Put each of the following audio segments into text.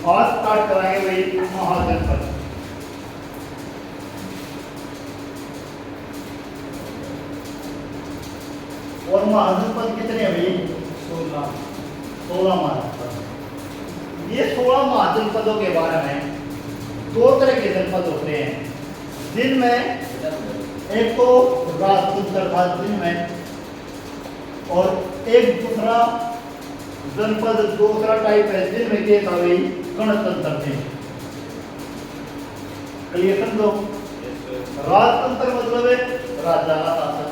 आज स्टार्ट कराएंगे भाई महाजनपद। और महाजनपद कितने हैं भाई? 16 महाजनपद। ये 16 महाजनपदों के बारे में दो तरह के जनपद होते हैं, जिनमें एक तो राजतंत्र था जिनमें, और एक दूसरा जनपद दूसरा टाइप है जिनमें क्या था भाई? गणतंत्र थे। क्लियर समझो? राजतंत्र मतलब है राजा का शासन,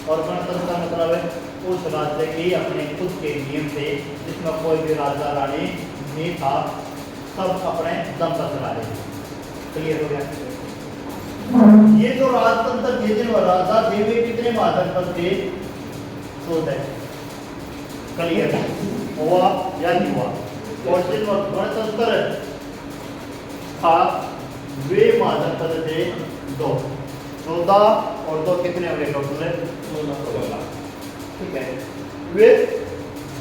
और गणतंत्र मतलब है उस राज्य की अपने खुद के नियम थे, जिसमें कोई भी राजा रानी नहीं था, सब अपने दम पर चला रहे थे। क्लियर हो गया? ये जो राजतंत्र थे जिनमें राजा थे वे कितने महाजनपद थे? 16। क्लियर हुआ या नहीं हुआ? और जिनमें गणतंत्र था वे महाजनपद थे 2। 14 और 2 कितने हो गए टोटल? 16। ठीक है। वे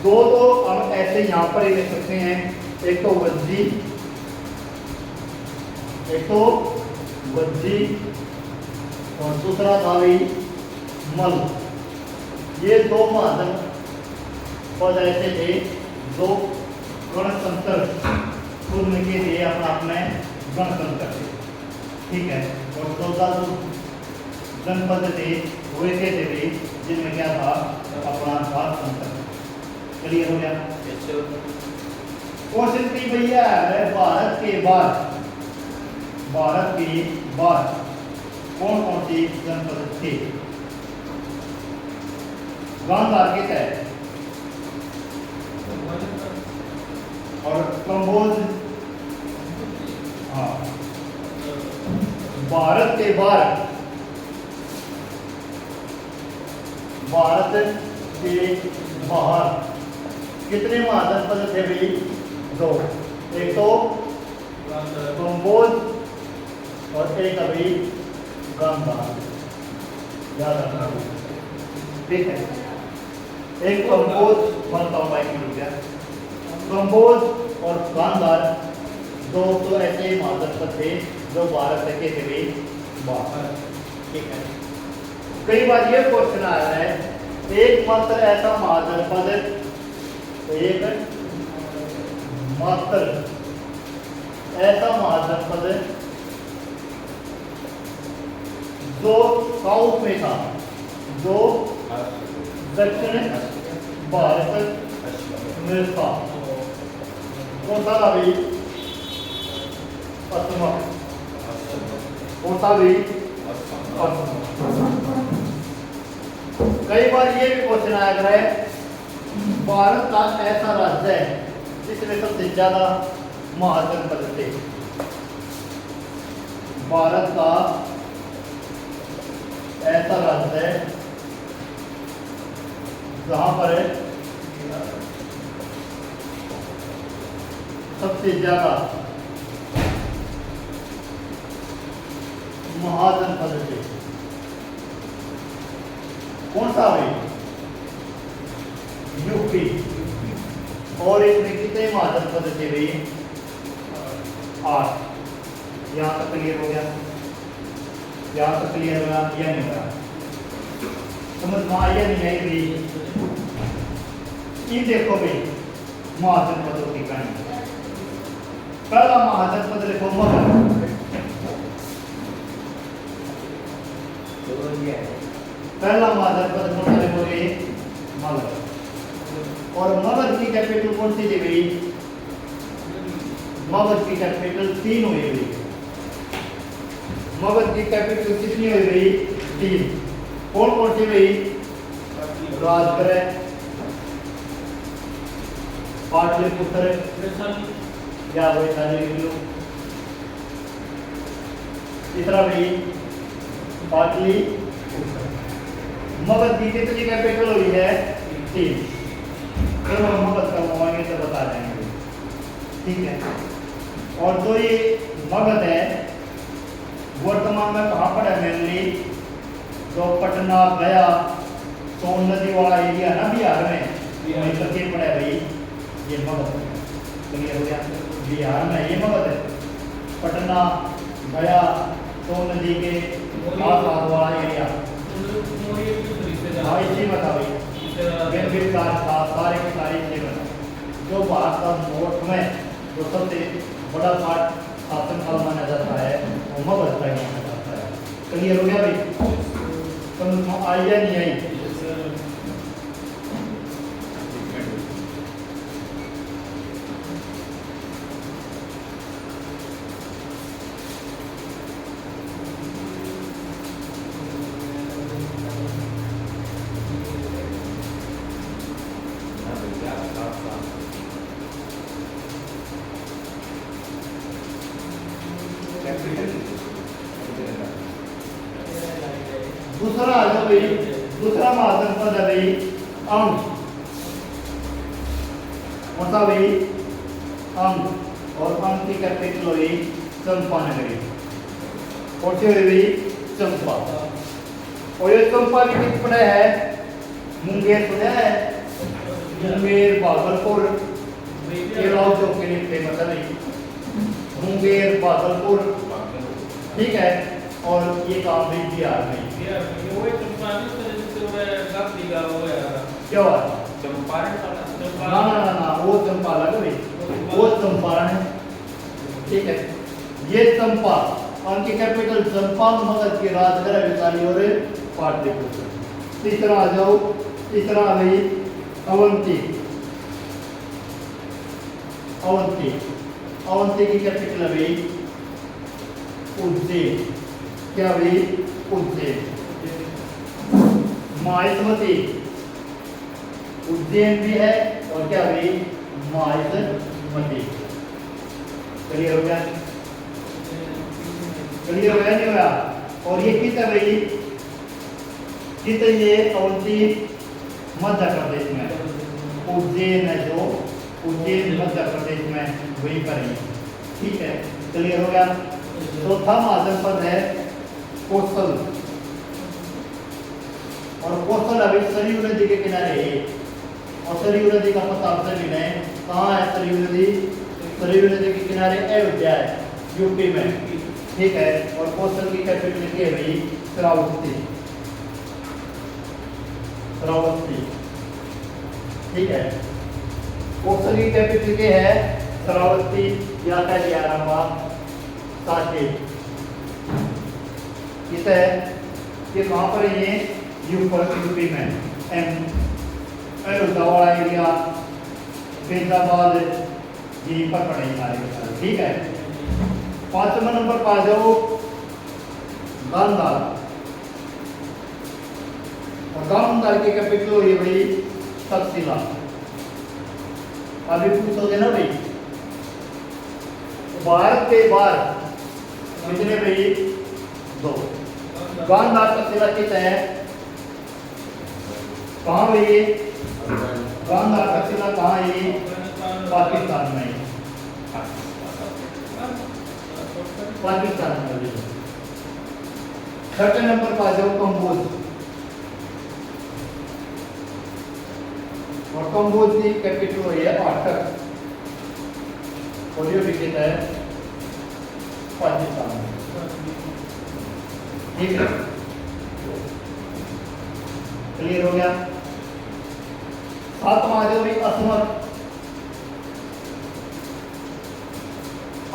दो तो हम ऐसे यहाँ पर ही लिख सकते हैं, एक तो वज्जी, एक तो वज्जी और दूसरा था भी मल। ये 2 महाजनपद ऐसे थे जो गणतंत्र खुद के लिए अपना अपने गणतंत्र थे। ठीक है। और 14 जनपद थे वैसे थे भी जिनमें क्या था? अपना राजतंत्र। क्लियर हो गया? क्वेश्चन की भैया है भारत के बाद कौन कौन सी जनपद थे? गांधार के तहत और कंबोज। हाँ, भारत के बाहर कितने महाजनपद थे भाई? 2। एक तो कंबोज और एक अभी गांधार। याद रखना। ठीक है। एक कंबोज बनता हूँ बाइक में गया, कंबोज और गांधार 2 तो ऐसे महाजनपद थे जो भारत के थे भी बाहर। ठीक है। कई बार ये क्वेश्चन आया है, एकमात्र ऐसा महाजनपद, एक मात्र ऐसा महाजनपद जो साउथ में था, जो दक्षिण भारत में था, कौन सा था भी? पश्चिम। कौन सा भी? कई बार ये भी क्वेश्चन आया है, भारत का ऐसा राज्य है जिसमें सबसे ज्यादा महाजनपद थे। भारत का ऐसा राज्य है जहां पर सबसे ज्यादा महाजनपद थे। कौन सा है? यूपी। और इसमें कितने महाजनपद थे भाई? 8। यहां तक क्लियर हो गया? यहां तक क्लियर हो गया या नहीं हो गया? समझ में आया नहीं आई भाई? ये देखो भाई महाजनपदों की कहानी। पहला महाजनपद लिखो मगध। पहला महाजनपद कौन सा लिखोगे? मगध। और मगध की कैपिटल कौन सी थी भाई? मगध की कैपिटल 3 हुई भाई। मगध की कैपिटल कितनी हुई भाई? 3। कौन कौन सी भाई? राजगृह, पाटलिपुत्र या वैशाली। तीसरा भाई पाटलिपुत्र। मगध की कितनी कैपिटल हुई है? 3। जब हम मगध करवाएंगे तो बता देंगे। ठीक है। और जो ये मगध है वर्तमान में कहाँ पर है? मेनली जो पटना, गया, सोन नदी वाला एरिया ना बिहार में, वहीं पर पड़ा है भाई ये मगध। क्लियर हो गया? बिहार में ये मगध है। पटना, गया, सोन नदी के आस पास वाला एरिया। हाँ इसी बता भाई सारे के सारे इसी बता। जो भारत का नॉर्थ में जो सबसे बड़ा पार्ट शासन काल माना जाता है वो मगध का ही माना जाता है। क्लियर हो गया भाई? समझ में आई या नहीं आई? दूसरा आ जाओ भाई, दूसरा महाजनपद है भाई अंग। कौन सा भाई? अंग। और अंग की कैपिटल हुई चंपानगरी। कौन सी हुई भाई? चंपा। और ये चंपा भी किस पड़े है? मुंगेर सुना है? मुंगेर भागलपुर ये राज्यों के लिए फेमस है भाई। मुंगेर भागलपुर, ठीक है। और ये काम भी बिहार में। क्या हुआ? ना ना ना ना, वो चंपा अलग है भाई, वो चंपारण है, ठीक है। ये चंपा, उनकी कैपिटल चंपा, मगध की राजधानी वैशाली और पाटलिपुत्र। तीसरा आ जाओ, तीसरा आ गई अवंती। अवंती, अवंती की कैपिटल है भाई उज्जैन। क्या भाई? उज्जैन। माहिष्मती, उज्जैन भी है और क्या भाई? माहिष्मती। क्लियर हो गया? क्लियर हो गया नहीं हुआ? और ये किस है भाई? किस है ये? अवंती मध्य प्रदेश में। उज्जैन है जो, उज्जैन मध्य प्रदेश में वहीं पर है, ठीक है। क्लियर हो गया? चौथा महाजनपद है कोसल। और कोसल अभी सरयू नदी के किनारे है। और सरयू नदी का पता आप सभी ने, कहाँ है सरयू नदी? सरयू नदी के किनारे अयोध्या है, यूपी में, ठीक है। और कोसल की कैपिटल क्या है भाई? श्रावस्ती। श्रावस्ती, ठीक है। कोसल की कैपिटल क्या है? श्रावस्ती या कल्याणाबाद साकेत। किस है? ये कहाँ पर है? ये यूपी में, अयोध्या वाला एरिया, फैजाबाद, यहीं पर पड़े सारे, ठीक है। 5वां नंबर पर आ जाओ गांधार। और गांधार की कैपिटल हुई भाई तक्षशिला। अभी पूछोगे ना भाई, भारत के बाहर कितने भाई? 2। गांधार तक्षशिला किस है? कहाँ भाई? गांधार तक्षशिला कहाँ है? पाकिस्तान में, पाकिस्तान में। 6 नंबर पर आ जाओ कंबोज। और कंबोज की कैपिटल हुई है अटक। और ये विकेट है पाकिस्तान में, ठीक है। क्लियर हो गया? 7वां आ जाओ भाई असमत।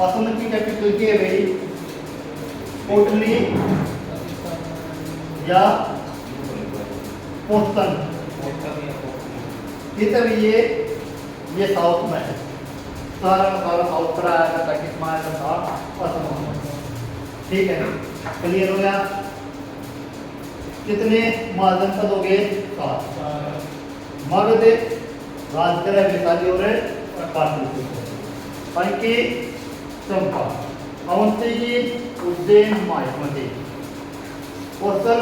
असम की कैपिटल क्या है भाई? कोटली या पोस्टन। किधर ये साउथ में है, सारा साउथ पर आया था, किस माया था? असम, ठीक है। क्लियर हो गया? कितने महाजनपद हो गए? 7। मगध, राजधानी वैशाली और पाटलिपुत्र। अंकी चंपा, अवंती की उज्जैन, माहिष्मती। कोसल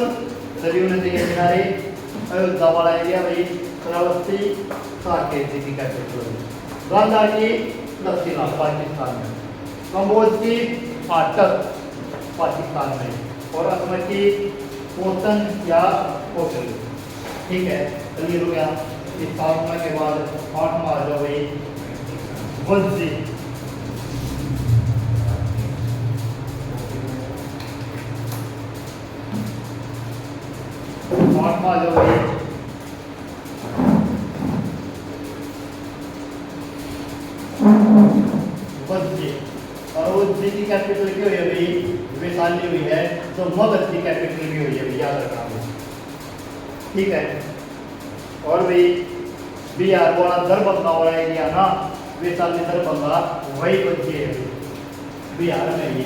सरयू नदी के किनारे, अयोध्या वाला एरिया भाई श्रावस्ती, साकेत की कैपिटल। गांधार की तक्षशिला पाकिस्तान में। कंबोज की अटक पाकिस्तान में। और असम की पोस्टन या कोटल, ठीक है। क्लियर हो गया? इस 7वां के बाद 8वां आ जाओ भाई वंशी। वज्जे, और वज्जे की कैपिटल क्या हुई है भाई? वैशाली हुई है। तो मगध की कैपिटल भी हुई है, याद रखना। ठीक है। और भाई बिहार वाला दरभंगा वाला एरिया ना, वैशाली दरभंगा वही वज्जे है बिहार में। ये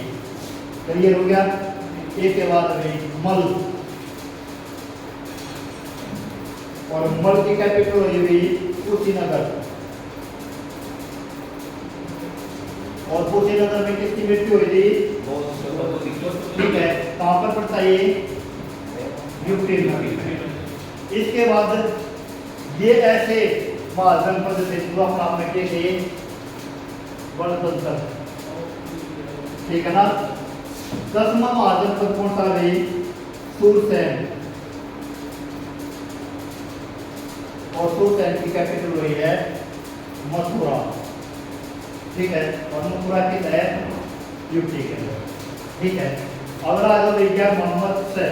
क्लियर हो गया। एक के बाद भाई मल, और मल की कैपिटल हुई भाई कुशीनगर। और कुशीनगर में किसकी मृत्यु हुई थी? ठीक है। कहां पर पड़ता है ये? यूपी में। इसके बाद ये ऐसे महाजनपद से पूरा काम में थे गणतंत्र। ठीक है ना। 10वां महाजनपद कौन सा भाई? सुरसैन। और सुरसैन की कैपिटल हुई है मथुरा। ठीक है। और मथुरा किस है? यूपी के अंदर। ठीक है। अगला जो विज्ञा मोहम्मद से,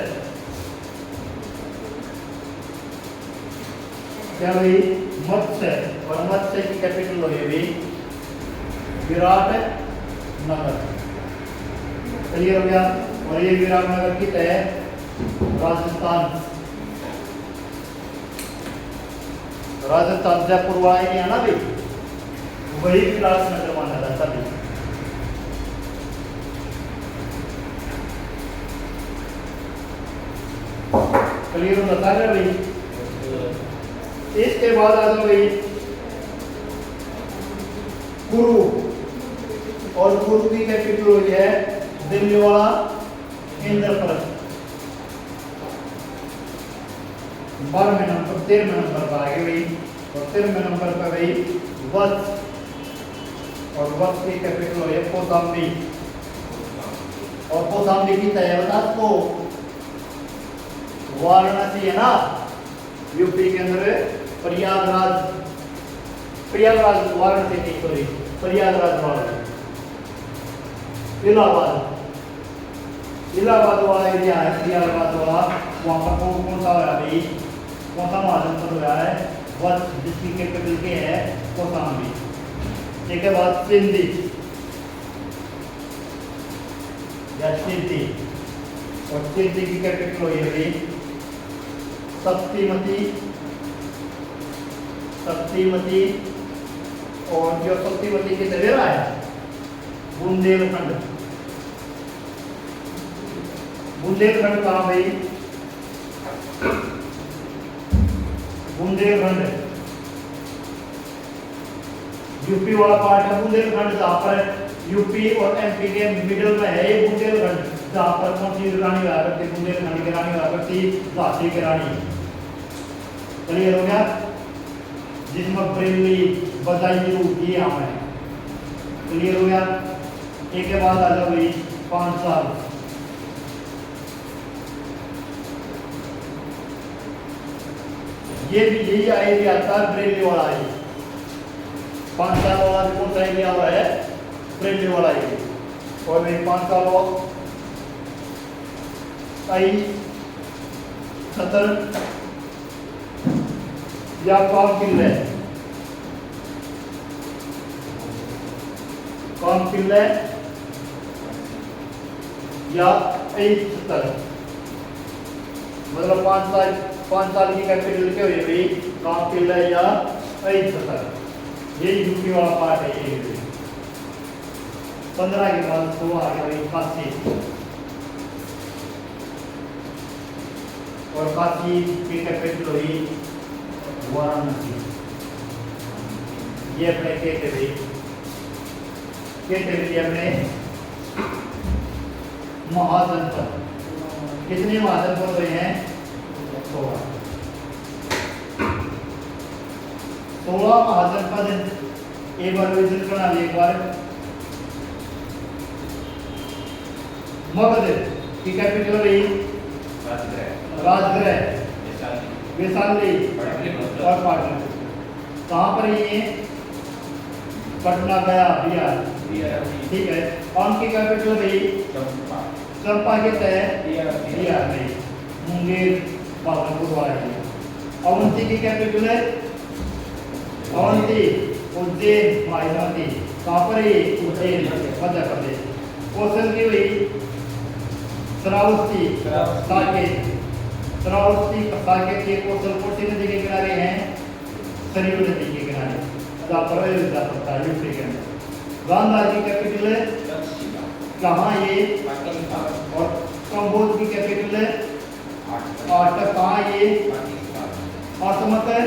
क्या भाई? मत्स्य। और मत्स्य की कैपिटल हुई है विराट नगर। क्लियर हो गया। और ये विराट नगर किस है? राजस्थान। राजस्थान जयपुर वाला एरिया ना भाई, वही विराट नगर माना जाता है। क्लियर हो जाता है भाई। इसके बाद आ जाओ भाई कुरु। और कुरु की कैपिटल हुई है दिल्ली वाला इंद्रप्रस्थ। 12वें नंबर 13वें नंबर पर आगे भाई। और 13वें नंबर पर भाई वत्स। और वत्स की कैपिटल हुई है कौशाम्बी। और कौशाम्बी की तय बता तो वाराणसी है ना यूपी के अंदर, प्रयागराज। प्रयागराज वाराणसी नहीं, सॉरी प्रयागराज वाराणसी। इलाहाबाद, इलाहाबाद वाला एरिया है प्रयागराज वाला। वहाँ पर कौन सा होया भाई? कौन सा महाजनपद होया है? वत्स, जिसकी कैपिटल के है कौशाम्बी। ठीक है। बाद सिंधी या सिंधी। और सिंधी की कैपिटल हुई है भाई शक्तिमती। शक्तिमती। और जो शक्तिमती की तरह है बुंदेलखंड। बुंदेलखंड कहाँ भाई? बुंदेलखंड यूपी वाला पार्ट है बुंदेलखंड, जहाँ पर यूपी और एमपी के मिडिल में है ये बुंदेलखंड, जहाँ पर कौन सी रानी हुआ करती? बुंदेलखंड की रानी हुआ करती झांसी की रानी। क्लियर हो गया। जिसमें बरेली बदायूं ये यहाँ है। क्लियर हो गया। एक के बाद आ जाओ भाई 5 साल। ये भी यही एरिया आता है बरेली वाला है। 5 साल वाला भी कौन सा एरिया हुआ है? बरेली वाला एरिया। और भाई 5 साल आई 70 या कौन किले? कौन किले या 70? मतलब 5 साल की कैपिटल क्या हुई भाई? कौन किले या 70? ये यूपी वाला पार्ट है। ये 15 के बाद 16 आ गया 81। और काशी की कैपिटल हुई वाराणसी। ये अपने कहते अपने महाजनपद। कितने महाजनपद हुए हैं? 16 महाजनपद। एक बार विजिट करना एक बार। मगध की कैपिटल हुई राजगृह, वैशाली और पाटन। कहाँ पर ये? पटना गया बिहार। ठीक है। और उनकी कैपिटल भाई चंपा के तहत बिहार में मुंगेर भागलपुर वाला। अवंती की कैपिटल है अवंती उज्जैन महाराष्ट्र, कहाँ पर है? उज्जैन मध्य प्रदेश। कौशल की हुई श्रावस्ती साकेत, श्रावस्ती साकेत के कौशल कौन सी नदी के किनारे हैं? सरयू नदी के किनारे, जहाँ पर अयोध्या पड़ता है यूपी के अंदर। गांधार की कैपिटल है कहाँ ये? और कंबोज की कैपिटल है आटा, कहाँ ये? असमत है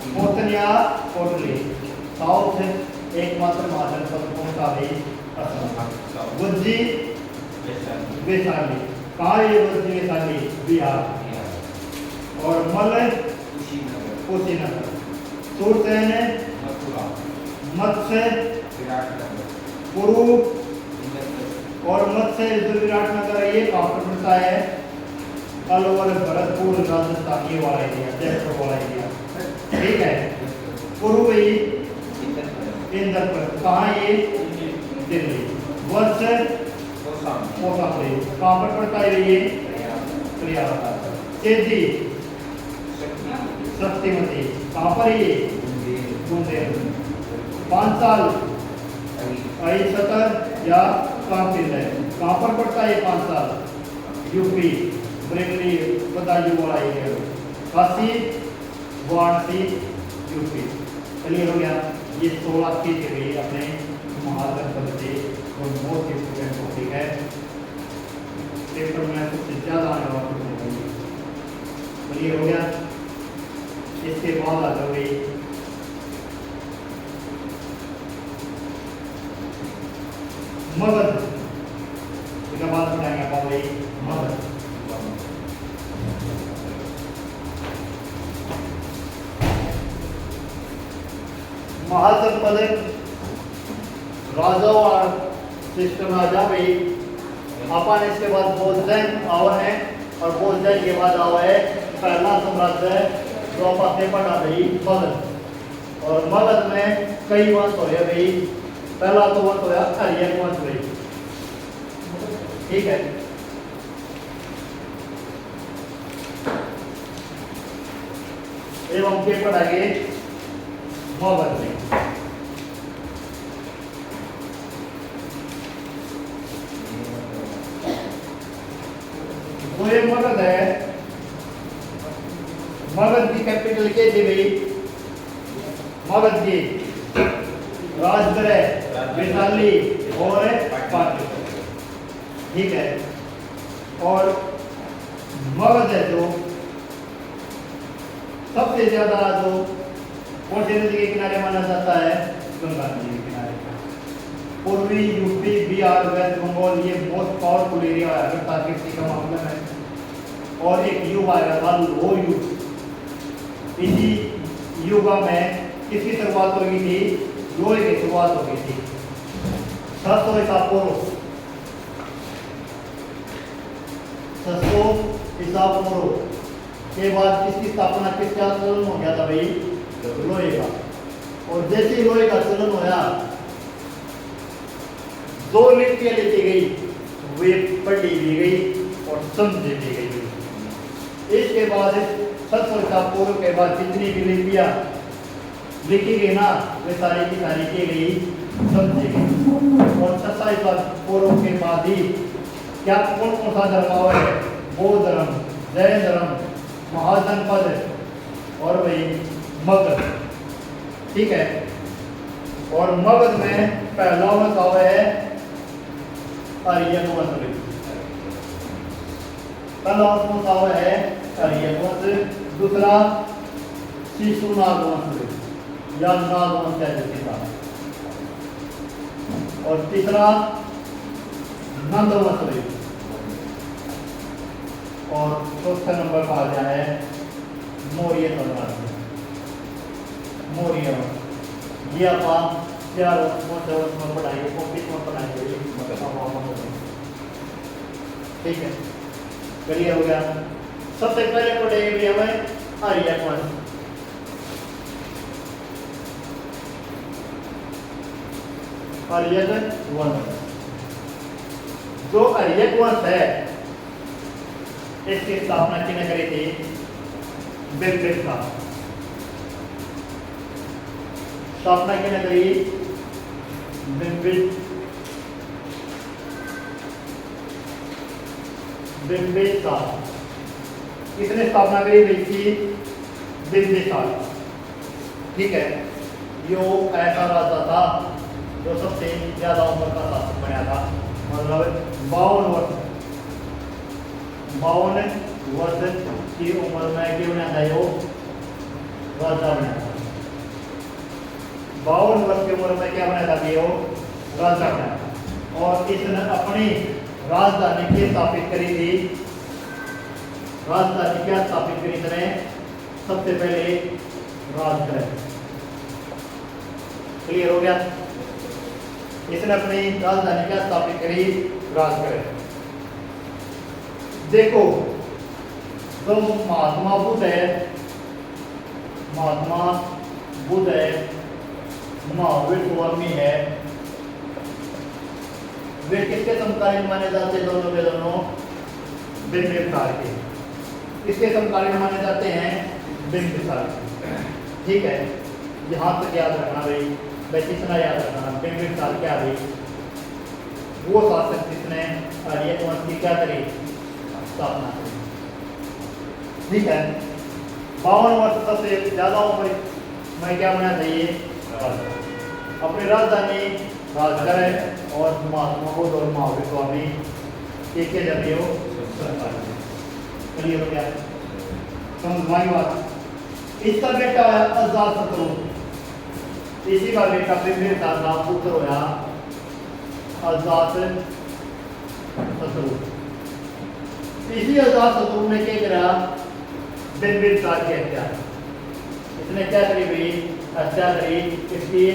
पोतनिया कोटली। साउथ एकमात्र महाजनपद कौन सा है? असम। गुज्जी वैशाली, कहाँ ये? गुज्जी वैशाली बिहार। और मल कुशीनगर। सूरसेन मत्स्य कुरु और मत्स्य जो विराटनगर ये कहाँ पर पड़ता है? अलवर भरतपुर राजस्थान, ये वाला एरिया, जयपुर वाला एरिया, ठीक है। कुरु भाई इंद्रप्रस्थ, कहाँ ये? दिल्ली। वत्स कौशाम्बी, कहाँ पर पड़ता है ये? प्रयागराज। सेधी शक्तिमती, कहाँ पर ये? बुंदेलखंड। पांचाल अहिसतर या कांतिल है, कहाँ पर पड़ता है? पांचाल यूपी, बरेली बदायूं वाला area. Kashi Varanasi UP. Clear हो गया? ये 16 चीजें गई अपने महाजनपद से और मोस्ट इम्पोर्टेंट टॉपिक है, पेपर में सबसे ज्यादा आने वाला टॉपिक है। क्लियर हो गया? इसके बाद आ जाओ मगध, इसके बाद बताएंगे आप मगध। महाजनपद राजा और सिस्टम राजा भाई अपन। इसके बाद बोधजन आवा है और बोधजन के बाद आवा है पहला साम्राज्य जो अपन ने पढ़ा भाई मगध। और मगध में कई वंश हो गए भाई। पहला तो वंश होया आर्यन वंश भाई, ठीक है। एवं के पढ़ाएंगे मगध में। तो ये मगध है, मगध की कैपिटल क्या थी भाई? मगध की राजगृह वैशाली और पाटलिपुत्र, ठीक है। और मगध है जो सबसे ज्यादा जो कौन सी नदी के किनारे माना जाता है? गंगा नदी के किनारे। पूर्वी यूपी, बिहार, वेस्ट बंगाल ये मोस्ट पावरफुल एरिया है अगर ताकि का मामला में। और एक युग आया था लोह युग। इसी युग में किसकी शुरुआत हो गई थी? लोहे की शुरुआत हो गई थी। 600 ईसा पूर्व, 600 ईसा पूर्व के बाद किसकी स्थापना, किसका चलन हो गया था भाई? लोहे का। और जैसे ही लोहे का चलन होया, दो लिपियां लिखी गई, वे पढ़ी भी गई और समझी भी गई। इसके बाद 700 ईसा पूर्व के बाद जितनी भी लिपियां लिखी गई ना, वे सारी की सारी की गई, समझी गई। और 600 ईसा पूर्व के बाद ही क्या कौन कौन सा धर्म आया है? बौद्ध धर्म, जैन धर्म, महाजनपद और वही मगध, ठीक है। और मगध में पहला वंश आवा है आर्यन वंश। पहला वंश आवा है आर्यन वंश। दूसरा शिशुनाग वंश या नाग वंश है जिसके साथ। और तीसरा नंद वंश। और चौथा नंबर पर आ गया है मौर्य साम्राज्य, मौर्य वंश। ये आप 4 वंश में पढ़ाएंगे, 25 में पढ़ाएंगे, ठीक है। क्लियर हो गया? सबसे पहले पढ़ेंगे हमें आर्यन वंश। आर्यन वंश, जो आर्यन वंश है इसकी स्थापना किसने करी थी? बिरबिल था। स्थापना किने करी बिंबिसार। किसने स्थापना करी भाई की बिंबिसार। ठीक है, यो ऐसा राजा था जो सबसे ज्यादा उम्र का शासक बना था, मतलब 52 वर्ष की उम्र में क्यों बना था यो राजा बना था। 52 वर्ष की उम्र में क्या बना था यो राजा बना था। और इसने अपनी राजधानी की स्थापित करी थी। राजधानी क्या स्थापित करी इसने? सबसे पहले राजगृह। क्लियर हो गया? इसने अपनी राजधानी क्या स्थापित करी? राजगृह। देखो, जो महात्मा बुद्ध है, महात्मा बुद्ध है, महावीर स्वामी है, वे किसके समकालीन माने जाते हैं? दोनों के दोनों बिंबिसार के। किसके समकालीन माने जाते हैं? बिंबिसार के। ठीक है, यहाँ तक याद रखना भाई, बस इतना याद रखना। बिंबिसार क्या भाई? वो शासक जिसने आर्य वंश की क्या करी? स्थापना करी। ठीक है, 52 वर्ष सबसे ज्यादा उम्र में क्या बना चाहिए? अपनी राजधानी राजगृह और महात्मा बुद्ध और महावीर स्वामी एक जब हो सरकार। क्लियर हो गया? समझ में आई बात? इसका बेटा है अजातशत्रु। इसी का बेटा बिंबिसार का पुत्र होया अजातशत्रु। इसी अजातशत्रु ने क्या करा? बिंबिसार की हत्या। इसने क्या करी भाई? हत्या करी। इसकी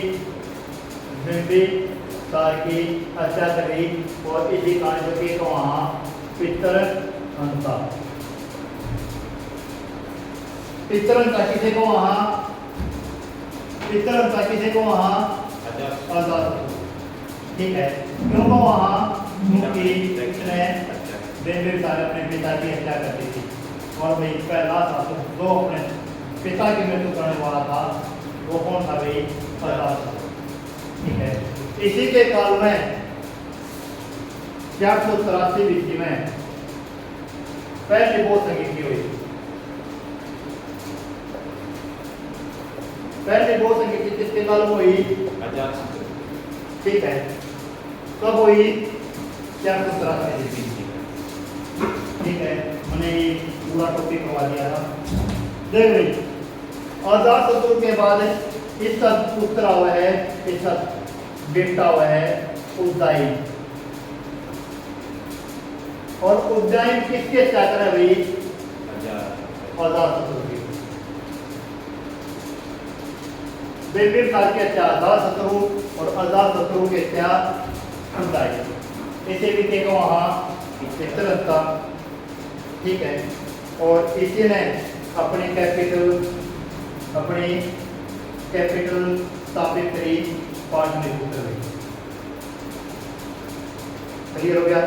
बिंबिसार की हत्या करी और इसी कारण के तो वहां पितृहंता। पितृहंता किसे को वहां? पितृहंता किसे को वहां? अजातशत्रु। ठीक है, क्यों को वहां? क्योंकि इसने बिंबिसार अपने पिता की हत्या कर दी थी। और भाई पहला शासक जो अपने पिता की मृत्यु करने वाला था वो कौन था भाई? अजातशत्रु। ठीक है, इसी के काल में 483 BC में पहली बौद्ध संगीति हुई। पहली बौद्ध संगीति किसके काल में हुई? अजातशत्रु। ठीक है, कब हुई? 483 BC। ठीक है, मैंने पूरा टॉपिक करवा दिया था। देख भाई, अजातशत्रु के बाद इसका पुत्र हुआ है, इसका बेटा हुआ है उदयन। और उदयन किसके चाकर है भाई? अजातशत्रु की। बिंबिसार के क्या? अजातशत्रु। और अजातशत्रु के क्या? उदयन। इसे भी देखो वहां पितृहंता। ठीक है, और इसी ने अपनी कैपिटल स्थापित करी पाटलिपुत्र में। क्लियर हो गया?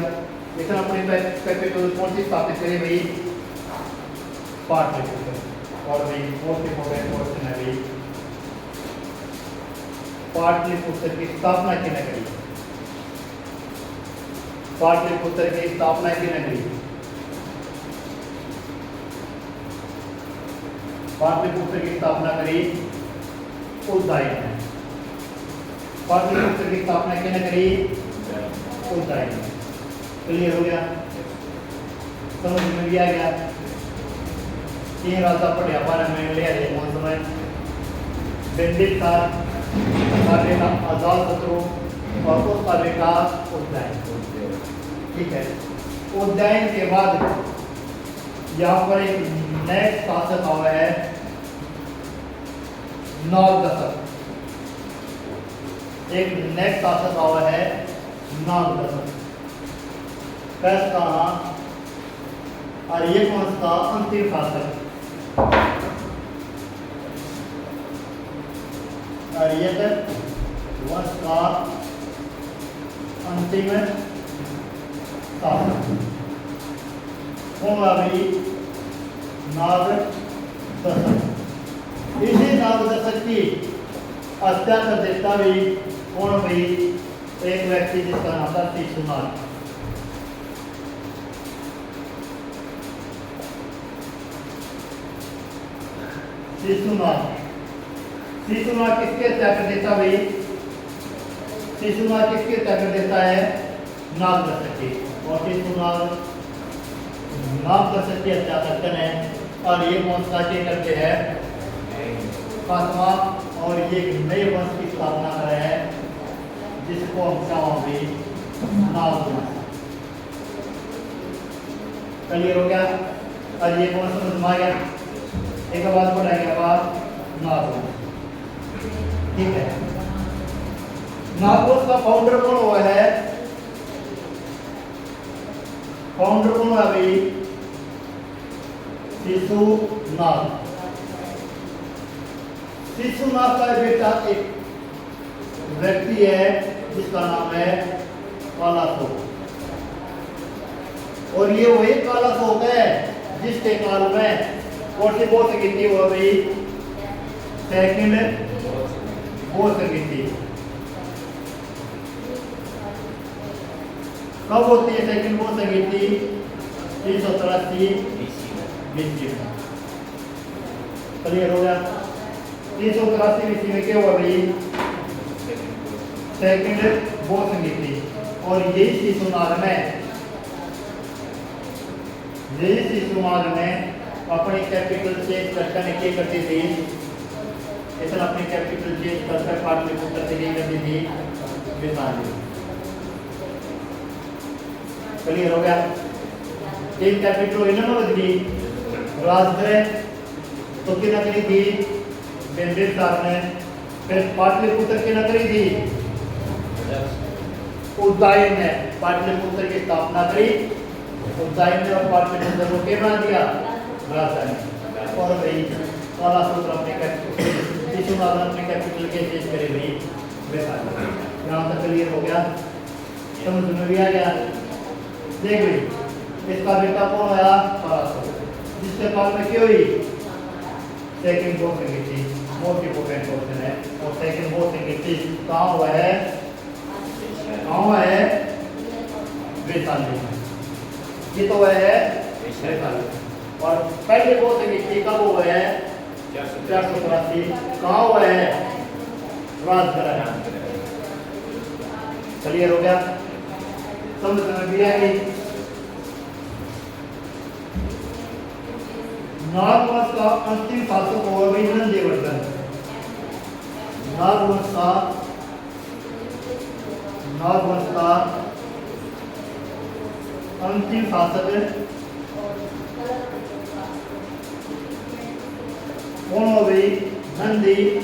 लेकिन अपनी कैपिटल कौन सी स्थापित करी भाई? पाटलिपुत्र। और भाई मोस्ट इंपोर्टेंट क्वेश्चन है भाई, पाटलिपुत्र की स्थापना किसने करी? पाटलिपुत्र की स्थापना किसने करी? पाटलिपुत्र की स्थापना करी उदयन ने। पाटलिपुत्र की स्थापना किसने करी? उदयन ने। क्लियर हो गया? समझ में भी आ गया? 3 राजा पढ़िया पाने में ले आए कौन समय? बिंबिसार का बेटा अजातशत्रु और उसका बेटा उदयन। ठीक है, उदयन के बाद यहाँ पर एक नेक्स्ट शासक हुआ है नागदशक। एक नेक्स्ट शासक हुआ है नागदशक। कैसा? और ये कौन सा? अंतिम शासक। और ये वंश का अंतिम शासक होगा भाई नागदशक। इसी नागदशक की हत्या कर देता भी कौन भाई? एक व्यक्ति जिसका नाम था शिशुनाथ। शिशुनाथ शिशुनाथ किसके हत्या कर देता भाई? शिशुनाथ किसके हत्या कर देता है? नागदर्शक की। और शिशुनाथ नागदर्शक की हत्या करते हैं और ये वंश के करते हैं खात्मा, और ये नए वंश की स्थापना कर रहे हैं जिसको हम चाहोगे नागवंश। क्लियर हो गया? और ये वंश समझ में आ गया? एक बात पढ़ाएंगे अब नागवंश। ठीक है, नागवंश का फाउंडर कौन हुआ है? फाउंडर कौन हुआ भाई? शिशुनाथ। शिशुनाथ का बेटा एक व्यक्ति है जिसका नाम है कालाशोक, और ये वही कालाशोक है जिसके काल में कौन सी बोध संगीति हुआ भाई? सेकंड बोध संगीति। कब होती है सेकंड बोध संगीति? 383 बीसी में। क्लियर हो गया? 383 बीसी में क्या हुआ भाई? सेकंड बोध संगीति। और यही शिशुनाथ में अपनी कैपिटल चेंज करने की करती थी। इसने अपनी कैपिटल चेंज कर पाटलिपुत्र से क्या करती थी? वैशाली। क्लियर हो गया? तीन कैपिटल इन्होंने बदली। राजगृह तो की नगरी थी बिंबिसार ने। फिर पाटलिपुत्र की नगरी थी उज्जैन ने। पाटलिपुत्र की स्थापना करी उज्जैन ने, और पाटलिपुत्र को क्या बना दिया? राजधानी। और भाई कालाशोक अपने शिशुनाथ अपने कैपिटल के चेंज करे भाई वैशाली। यहाँ तक क्लियर हो गया? समझ में भी आ गया? देख भाई, इसका बेटा कौन आया? कालाशोक, जिसके काल में क्या हुई? सेकंड बोध संगीति। मोस्ट इंपोर्टेंट क्वेश्चन है। और सेकंड बोध संगीति कहाँ हुआ है? कहाँ हुआ है? वैशाली में। ये तो हुआ है वैशाली। और पहले बोध संगीति कब हुआ है? 483। कहाँ हुआ है? राजगृह। क्लियर हो गया? समझ में भी आएगी? नागवंश का अंतिम शासक हुआ भाई नंदीवर्धन। नागवंश का अंतिम शासक कौन हो गई? नंदीवर्धन।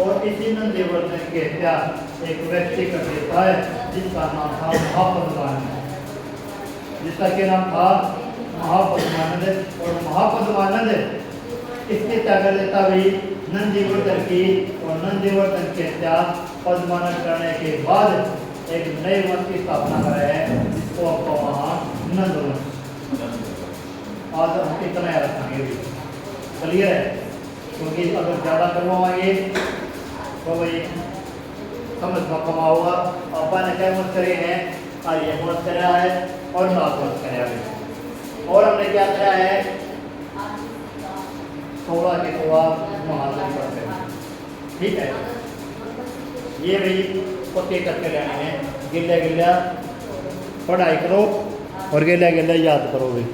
और इसी नंदीवर्धन की हत्या एक व्यक्ति कर देता है जिसका नाम था महापद्मानंद। जिसका क्या नाम था? महापद्मानंद। और महापद्मानंद इसकी हत्या कर देता भी नंदीवर्धन की। और नंदीवर्धन की हत्या पद्मानंद करने के बाद एक नए वंश की स्थापना कर रहे हैं जिसको आपको वहाँ नंदवंश। आज हम इतना याद रखेंगे भी। क्लियर है? क्योंकि अगर ज़्यादा करवाएंगे तो भाई समझ में कमा होगा। अपन ने क्या वंश करे हैं? आर्य वंश कराया है और नागवंश कराया है। और हमने क्या कराया है? 16 के 16 महान पढ़ते हैं। ठीक है, ये भाई पक्के करके लेने हैं। गिल्ला गिल्ला पढ़ाई करो और गिल्ला गिल्ला याद करो भाई।